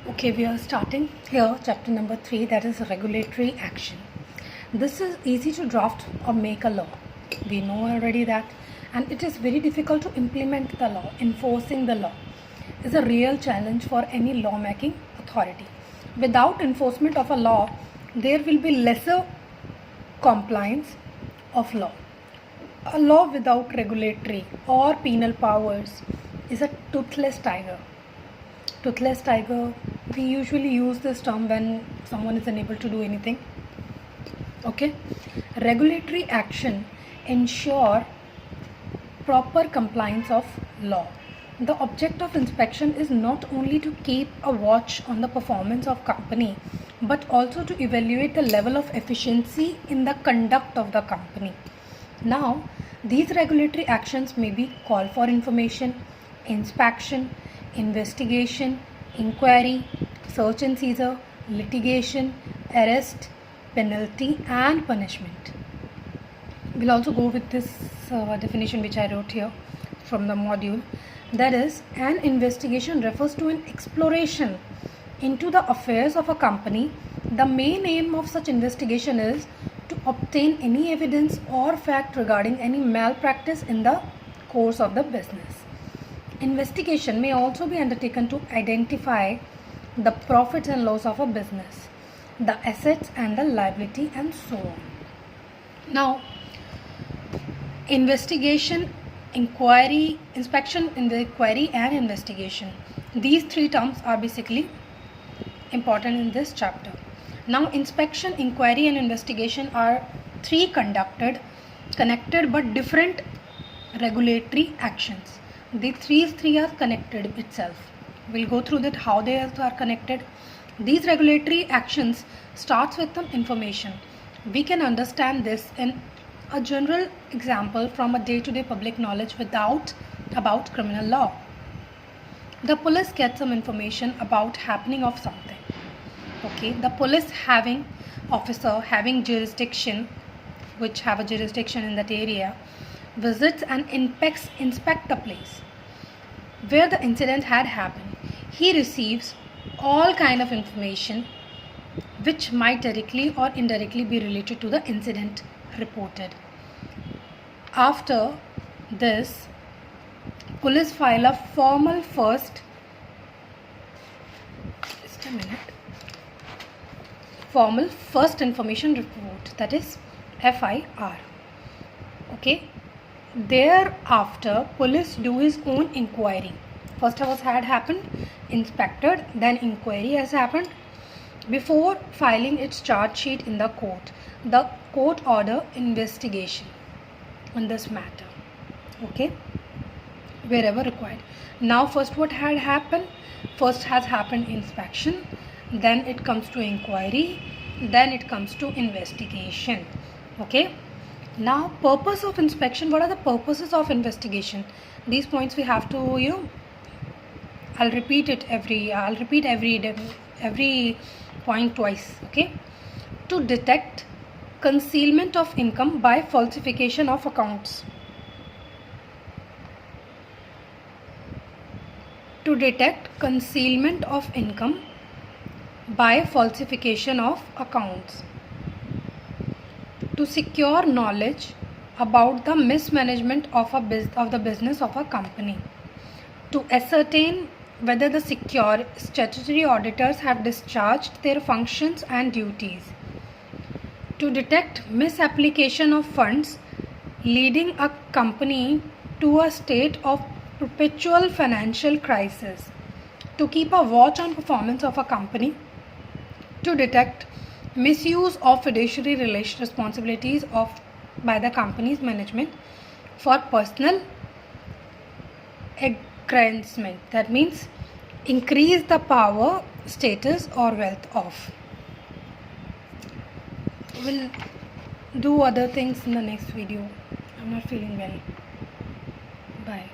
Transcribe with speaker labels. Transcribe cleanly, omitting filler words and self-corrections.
Speaker 1: Okay, we are starting here chapter number 3, that is regulatory action. This is easy to draft or make a law. We know already that, and it is very difficult to implement the law. Enforcing the law is a real challenge for any lawmaking authority. Without enforcement of a law, there will be lesser compliance of law. A law without regulatory or penal powers is a toothless tiger. Toothless tiger, we usually use this term when someone is unable to do anything. Okay, regulatory action ensure proper compliance of law. The object of inspection is not only to keep a watch on the performance of company, but also to evaluate the level of efficiency in the conduct of the company. Now, these regulatory actions may be call for information, inspection, investigation, inquiry, search and seizure, litigation, arrest, penalty and punishment. We'll also go with this definition which I wrote here from the module. That is, an investigation refers to an exploration into the affairs of a company. The main aim of such investigation is to obtain any evidence or fact regarding any malpractice in the course of the business. Investigation may also be undertaken to identify the profits and loss of a business, the assets and the liability, and so on. Now, investigation, inquiry, inspection, inquiry and investigation. These three terms are basically important in this chapter. Now, inspection, inquiry and investigation are three connected but different regulatory actions. These three are connected itself. We'll go through that how they are connected. These regulatory actions starts with some information. We can understand this in a general example from a day-to-day public knowledge about criminal law. The police gets some information about happening of something. Okay, the police officer having jurisdiction, which have a jurisdiction in that area, visits and inspect the place where the incident had happened. He receives all kind of information which might directly or indirectly be related to the incident reported. After this, police file a formal first information report, that is FIR. Okay, thereafter police do his own inquiry. First what had happened, inspected, then inquiry has happened. Before filing its charge sheet in the court order investigation on this matter. Okay, wherever required. Now first what had happened, first has happened inspection, then it comes to inquiry, then it comes to investigation. Okay, now purpose of inspection. What are the purposes of investigation? These points we have to I'll repeat every point twice. Okay, to detect concealment of income by falsification of accounts. To detect concealment of income by falsification of accounts. To secure knowledge about the mismanagement of the business of a company. To ascertain whether the statutory auditors have discharged their functions and duties. To detect misapplication of funds leading a company to a state of perpetual financial crisis. To keep a watch on performance of a company. To detect misuse of fiduciary responsibilities by the company's management for personal aggrandizement. That means increase the power, status or wealth of. We'll do other things in the next video. I'm not feeling well. Bye.